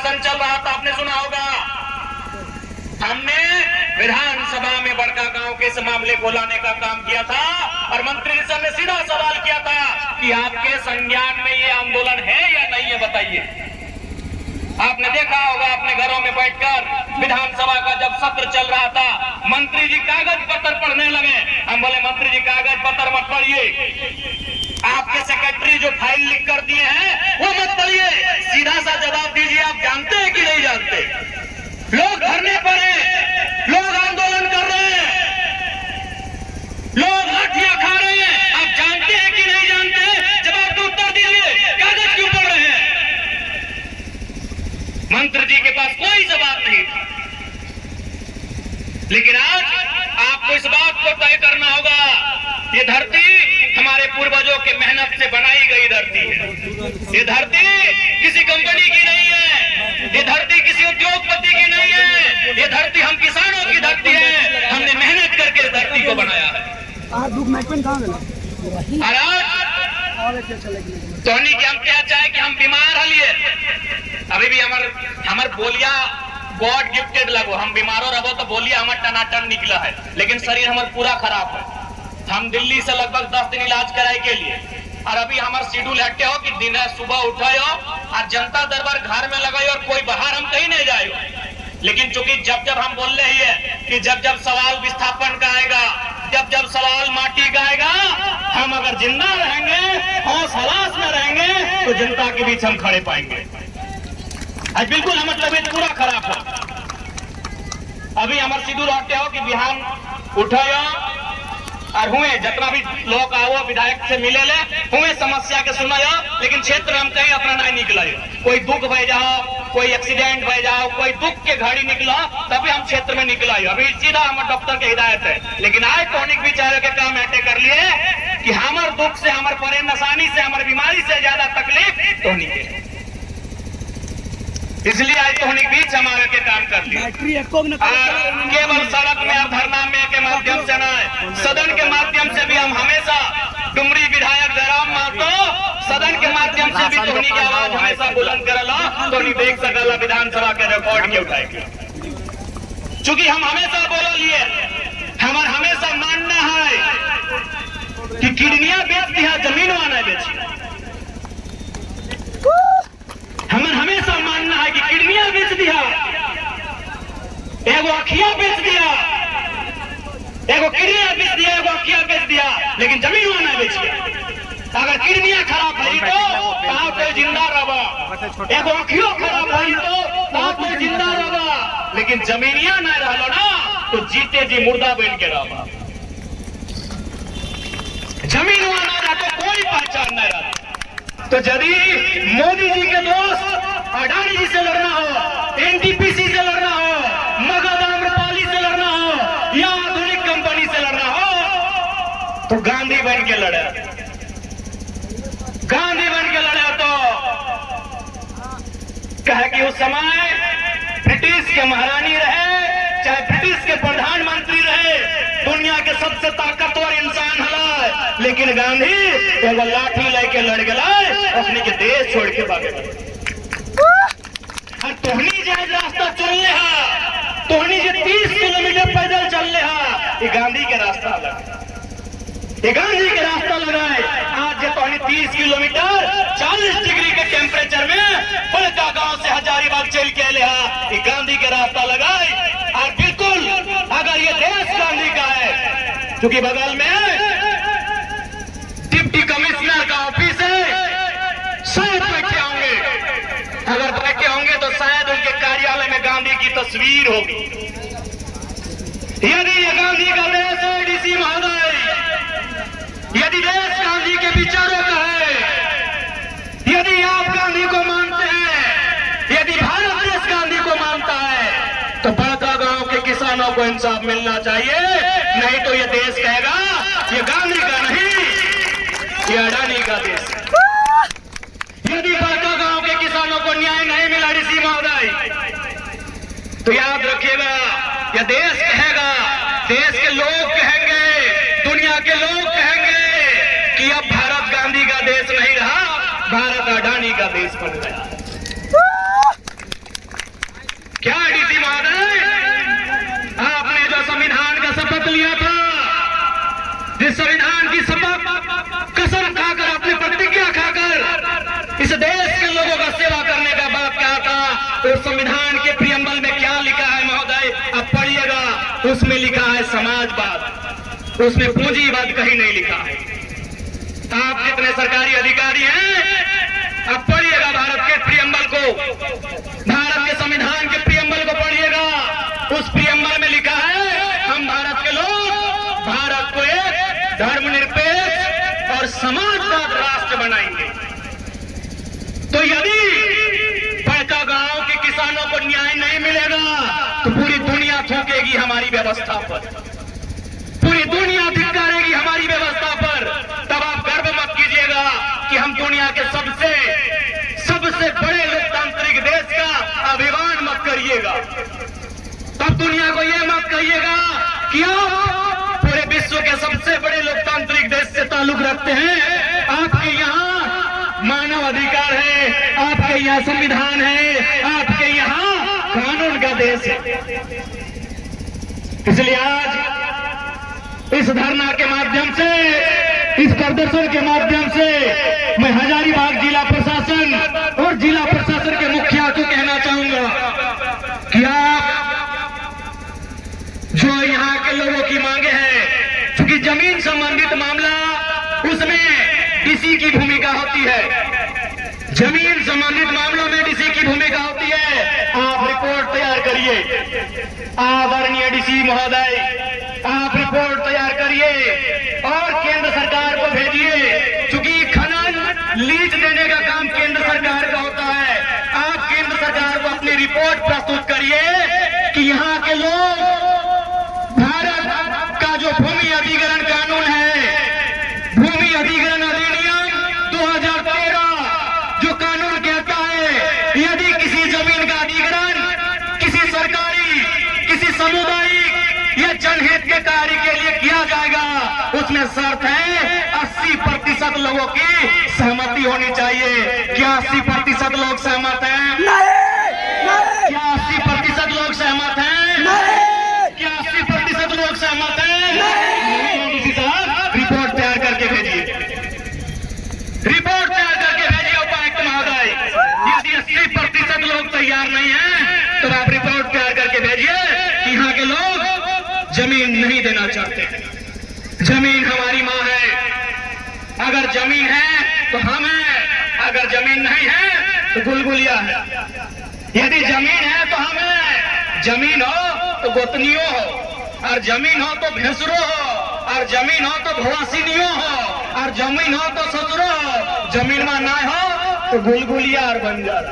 शासन चल रहा था, आपने सुना होगा। हमने विधानसभा में बड़का गांव के इस मामले को लाने का काम किया था और मंत्री जी से सीधा सवाल किया था कि आपके संज्ञान में ये आंदोलन है या नहीं है, बताइए। आपने देखा होगा अपने घरों में बैठकर विधानसभा का जब सत्र चल रहा था, मंत्री जी कागज पत्र पढ़ने लगे। हम बोले मंत्री जी कागज पत्र मत पढ़िए, आपके सेक्रेटरी जो फाइल लिख कर दिए हैं वो मत पढ़िए, सीधा सा जवाब दीजिए आप जानते हैं कि नहीं जानते। लोग धरने पर हैं, लोग आंदोलन कर रहे हैं, लोग लाठियां खा रहे हैं, आप जानते हैं कि नहीं जानते। जवाब तो उत्तर दीजिए, कागज क्यों पढ़ रहे हैं। मंत्री जी के पास कोई जवाब नहीं था। लेकिन आज आपको इस बात को तय करना होगा, ये धरती हमारे पूर्वजों के मेहनत से बनाई गई धरती है। ये धरती किसी कंपनी की नहीं है, ये धरती किसी उद्योगपति की नहीं है, ये धरती हम किसानों की धरती है। हमने मेहनत करके इस धरती को बनाया है। तोहनी के हम क्या चाहे कि हम बीमार हलिए, अभी भी हमार बोलिया गॉड गिफ्टेड लगो, हम बीमारों रहो तो बोलिया हमार टनाटन निकला है, लेकिन शरीर हमार पूरा खराब है। हम दिल्ली से लगभग 10 दिन इलाज कराए के लिए, और अभी हमार शेड्यूल हटे हो कि दिन सुबह उठे हो और जनता दरबार घर में लगाई और कोई बाहर हम कहीं नहीं जाए। लेकिन चूंकि जब हम बोल रहे हैं कि जब सवाल विस्थापन का आएगा, जब सवाल माटी का आएगा, हम अगर जिंदा रहेंगे, होश हवास में रहेंगे, तो जनता के बीच हम खड़े पाएंगे। आज बिल्कुल हमारी तबीयत पूरा खराब है। अभी हमारे शेड्यूल हटे हो कि बिहान उठे और हुए जितना भी लोग आओ विधायक से मिले ले हुए समस्या के सुना, लेकिन क्षेत्र हम कहीं अपना नहीं निकला। कोई दुख भय जाओ, कोई एक्सीडेंट भय जाओ, कोई दुख के घड़ी निकला, तभी हम क्षेत्र में निकला। अभी सीधा हमारे डॉक्टर के हिदायत है। लेकिन आज टॉनिक विचारों के काम ऐसे कर लिए कि हमारे दुख से, हमारे परेशानी से, हमारी बीमारी से ज्यादा तकलीफ टॉनिक है। इसलिए आज टॉनिक बीच हमारे के काम कर लिए। केवल सड़क में और धरना में के माध्यम से न, सदन के माध्यम से भी हम हमेशा डुमरी विधायक जयराम महतो सदन के माध्यम से भी टोनी की आवाज हमेशा बुलंद करला, टोनी देख सकला विधानसभा के रिकॉर्ड के उठाएगी। चूंकि हम हमेशा बोल लिए, हमारा हमेशा मानना है कि किडनियां बेच दिया, जमीन वाना बेची। हमें हमेशा मानना है कि किडनियां बेच दिया, एगो अखियां बेच दिया, एगो किडनियां बेच दिया, एगो अखियां बेच दिया, लेकिन जमीन वाना बेच दिया। अगर किडनियां खराब भई तो आप कोई जिंदा रहा, एगो अखियों खराब भई तो आप कोई जिंदा रहा, लेकिन जमीनिया नहीं रहा ना तो जीते जी मुर्दा बन के रहा। जमीन वाना ना तो कोई पहचान नहीं रहा। तो यदि मोदी जी के दोस्त अडानी जी से लड़ना हो, एनटीपीसी से लड़ना हो, मगध आम्रपाली से लड़ना हो या आधुनिक कंपनी से लड़ना हो, तो गांधी बन के लड़े। गांधी बन के लड़े तो कहे कि उस समय ब्रिटिश के महारानी रहे, चाहे ब्रिटिश के प्रधानमंत्री रहे, दुनिया के सबसे ताकतवर इंसान है, लेकिन गांधी एगो लाठी लेके लड़ गया, अपने के देश छोड़ के भागे। तोहनी जो रास्ता चलने है, तोहनी जो 30 किलोमीटर पैदल चलने है, ये गांधी के रास्ता लगा, ये गांधी के रास्ता लगाए। आज जो तोहनी 30 किलोमीटर 40 डिग्री के टेम्परेचर में बड़का गांव से हजारीबाग चल के ले, ये गांधी के रास्ता लगाए। और बिल्कुल अगर ये देश गांधी का है, क्योंकि बगल में डिप्टी कमिश्नर का ऑफिस है, शायद बैठे होंगे, अगर बैठे होंगे तो शायद उनके कार्यालय में गांधी की तस्वीर होगी। यदि ये गांधी का देश है डीसी महोदय, यदि देश गांधी के विचारों का है, यदि आप गांधी को मानते हैं, यदि भारत देश गांधी को मानता है, तो बड़का गांव के किसानों को इंसाफ मिलना चाहिए। नहीं तो ये देश कहेगा ये गांधी का नहीं, ये अडानी का देश। यदि बड़का गांव के किसानों को न्याय नहीं मिला डीसी महोदय, तो याद रखिएगा ये देश कहेगा, देश के लोग कहेंगे, दुनिया के लोग कहेंगे कि अब भारत गांधी का देश नहीं रहा, भारत अडानी का देश बन गया। और संविधान के प्रियम्बल में क्या लिखा है महोदय, अब पढ़िएगा। उसमें लिखा है समाजवाद, उसमें पूंजीवाद कहीं नहीं लिखा है। आप जितने सरकारी अधिकारी हैं, अब पढ़िएगा भारत के प्रियम्बल को, भारत के संविधान के प्रियम्बल को पढ़िएगा। उस प्रियम्बल में लिखा है हम भारत के लोग भारत को एक धर्मनिरपेक्ष और समाजवाद राष्ट्र बनाएंगे। तो यदि पैका गांव के किसानों को न्याय नहीं मिलेगा तो पूरी दुनिया थूकेगी हमारी व्यवस्था पर, पूरी दुनिया धिक्कारेगी हमारी व्यवस्था पर। तब आप गर्व मत कीजिएगा कि हम दुनिया के सबसे बड़े लोकतांत्रिक देश का अभिमान मत करिएगा। तब दुनिया को यह मत कहिएगा कि आप पूरे विश्व के सबसे बड़े लोकतांत्रिक देश से ताल्लुक रखते हैं। आपके यहाँ मानव अधिकार है, आपके यहाँ संविधान है, आपके यहाँ कानून का देश है। इसलिए आज इस धरना के माध्यम से, इस प्रदर्शन के माध्यम से मैं हजारीबाग जिला प्रशासन और जिला प्रशासन के मुखिया को कहना चाहूंगा कि आप जो यहाँ के लोगों की मांगे हैं, क्योंकि जमीन संबंधित मामला उसमें डीसी की भूमिका होती है, जमीन संबंधित मामलों में डीसी की भूमिका होती है। आप रिपोर्ट तैयार करिए, आदरणीय डीसी महोदय, आप रिपोर्ट तैयार करिए और केंद्र सरकार को भेजिए, क्योंकि खनन लीज देने का काम केंद्र सरकार का होता है। आप केंद्र सरकार को अपनी रिपोर्ट प्रस्तुत करिए कि यहाँ के लोग भारत का जो भूमि अधिग्रहण कानून है, भूमि अधिग्रहण अधिनियम 2013 जो कानून कहता है यदि किसी जमीन का अधिग्रहण किसी सरकारी, किसी सामुदायिक या जनहित के कार्य के लिए किया जाएगा, उसमें शर्त है 80% लोगों की सहमति होनी चाहिए। क्या 80% लोग सहमत हैं? क्या 80% लोग सहमत हैं? क्या 80% लोग सहमत हैं? डीसी साहब रिपोर्ट तैयार करके भेजिए, रिपोर्ट तैयार करके भेजिए उपायुक्त महोदय। यदि 80% लोग तैयार नहीं हैं तो आप रिपोर्ट तैयार करके भेजिए कि यहाँ के लोग जमीन नहीं देना चाहते। जमीन हमारी माँ है, अगर जमीन है तो हम हैं, अगर जमीन नहीं है तो गुलगुलिया है। यदि जमीन है तो हम हैं, जमीन हो तो गोतनियों हो, और जमीन हो तो भैंसुरो हो, और जमीन हो तो भवासिनियों हो, और जमीन हो तो ससुरो हो। जमीन में ना हो तो गुलगुलिया और बंजर।